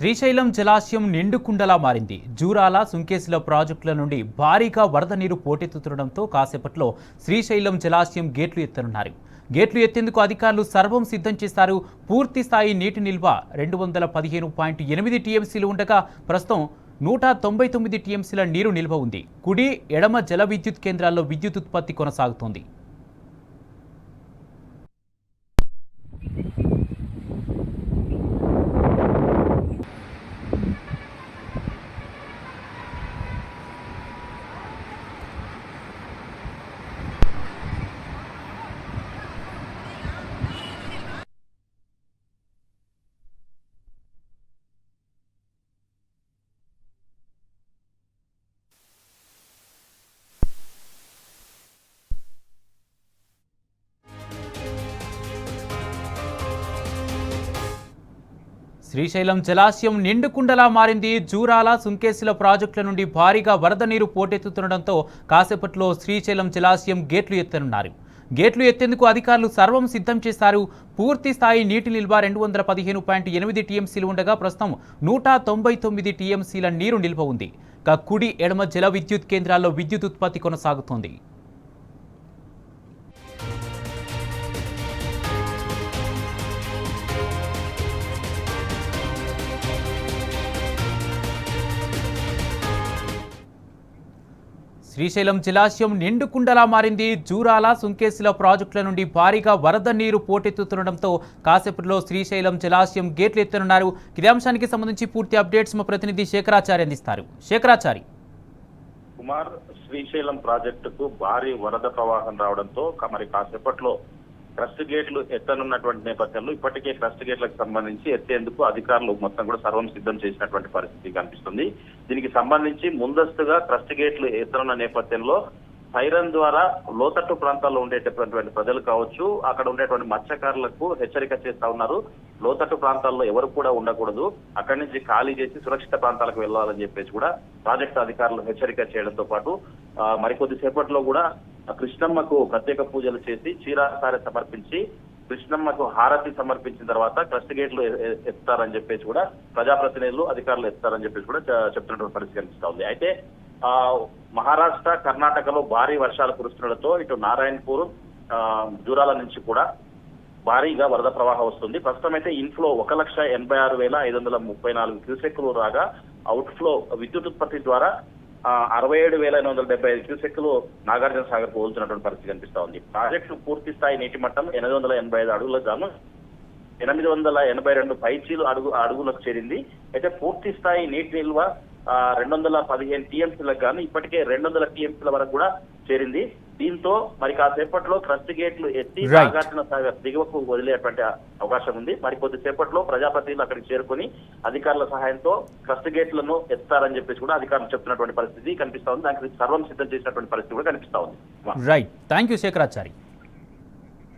శ్రీశైలం జలాశయం నిండుకుండలా మారింది. జూరాల, సుంకేసుల ప్రాజెక్టుల నుండి భారీగా వరద నీరు పోటెత్తుతుండటంతో కాసేపట్లో శ్రీశైలం జలాశయం గేట్లు ఎత్తనున్నారు. గేట్లు ఎత్తేందుకు అధికారులు సర్వం సిద్ధం చేశారు. పూర్తి స్థాయి నీటి నిల్వ 215.8 టీఎంసీలు ఉండగా ప్రస్తుతం 199 టీఎంసీల నీరు నిల్వ ఉంది. కుడి, ఎడమ జల విద్యుత్ కేంద్రాల్లో విద్యుత్ ఉత్పత్తి కొనసాగుతోంది. శ్రీశైలం జలాశయం నిండుకుండలా మారింది. జూరాల, సుంకేసుల ప్రాజెక్టుల నుండి భారీగా వరద నీరు పోటెత్తుతుండటంతో కాసేపట్లో శ్రీశైలం జలాశయం గేట్లు ఎత్తనున్నారు. గేట్లు ఎత్తేందుకు అధికారులు సర్వం సిద్ధం చేశారు. పూర్తి స్థాయి నీటి నిల్వ 215.8 టీఎంసీలు ఉండగా ప్రస్తుతం 199 టీఎంసీల నీరు నిల్వ ఉంది. కుడి, ఎడమ జల విద్యుత్ కేంద్రాల్లో విద్యుత్ ఉత్పత్తి కొనసాగుతోంది. శ్రీశైలం జలాశయం నిండుకుండలా మారింది. జూరాల, సుంకేసుల ప్రాజెక్టుల నుండి భారీగా వరద నీరు పోటెత్తుతుండటంతో కాసేపట్లో శ్రీశైలం జలాశయం గేట్లు ఎత్తనున్నారు. ఇదే అంశానికి సంబంధించి పూర్తి అప్డేట్స్ మా ప్రతినిధి శేఖరాచారి అందిస్తారు. శేఖరాచారి. కుమార్, శ్రీశైలం ప్రాజెక్టుకు భారీ వరద ప్రవాహం రావడంతో మరి కాసేపట్లో క్రస్ట్ గేట్లు ఎత్తనున్నటువంటి నేపథ్యంలో ఇప్పటికే క్రస్ట్ గేట్లకు సంబంధించి ఎత్తేందుకు అధికారులు మొత్తం కూడా సర్వం సిద్ధం చేసినటువంటి పరిస్థితి కనిపిస్తుంది. దీనికి సంబంధించి ముందస్తుగా క్రస్ట్ గేట్లు ఎత్తనున్న నేపథ్యంలో సైరన్ ద్వారా లోతట్టు ప్రాంతాల్లో ఉండేటటువంటి ప్రజలు కావచ్చు, అక్కడ ఉండేటువంటి మత్స్యకారులకు హెచ్చరిక చేస్తా ఉన్నారు. లోతట్టు ప్రాంతాల్లో ఎవరు కూడా ఉండకూడదు, అక్కడి నుంచి ఖాళీ చేసి సురక్షిత ప్రాంతాలకు వెళ్లాలని చెప్పేసి కూడా ప్రాజెక్టు అధికారులు హెచ్చరిక చేయడంతో పాటు మరికొద్ది సేపట్లో కూడా కృష్ణమ్మకు ప్రత్యేక పూజలు చేసి చీరాసారి సమర్పించి కృష్ణమ్మకు హారతి సమర్పించిన తర్వాత క్రస్ట్ గేట్లు ఎత్తారని చెప్పేసి కూడా ప్రజాప్రతినిధులు, అధికారులు ఎత్తారని చెప్పేసి కూడా చెప్తున్నటువంటి పరిస్థితి కనిపిస్తా ఉంది. అయితే మహారాష్ట్ర, కర్ణాటకలో భారీ వర్షాలు కురుస్తుండటంతో ఇటు నారాయణపూర్, జూరాల నుంచి కూడా భారీగా వరద ప్రవాహం వస్తుంది. ప్రస్తుతం అయితే ఇన్ఫ్లో 1,86,534 క్యూసెక్కులు రాగా అవుట్ ఫ్లో విద్యుత్ ఉత్పత్తి ద్వారా 67,875 క్యూసెక్కులు నాగార్జున సాగర్ కు వదులుతున్నటువంటి పరిస్థితి కనిపిస్తా ఉంది. ప్రాజెక్టు పూర్తి స్థాయి నీటి మట్టం 885 అడుగులకు గాను 882 పైచీలు అడుగులకు చేరింది. అయితే పూర్తి స్థాయి నీటి నిల్వ 215 టీఎంసీలకు గాను ఇప్పటికే 200 టీఎంసీల వరకు కూడా చేరింది. దీంతో మరి కాసేపట్లో క్రస్ట్ గేట్లు ఎత్తి నాగార్జున సాగర్ దిగువకు వదిలేటువంటి అవకాశం ఉంది. మరి కొద్దిసేపట్లో ప్రజాప్రతినిధులు అక్కడికి చేరుకుని అధికారుల సహాయంతో క్రస్ట్ గేట్లను ఎత్తారని చెప్పేసి కూడా అధికారులు చెప్తున్నటువంటి పరిస్థితి కనిపిస్తా ఉంది. దానికి సర్వం సిద్ధం చేసినటువంటి పరిస్థితి కూడా కనిపిస్తా ఉంది. Right, thank you Shekharachari.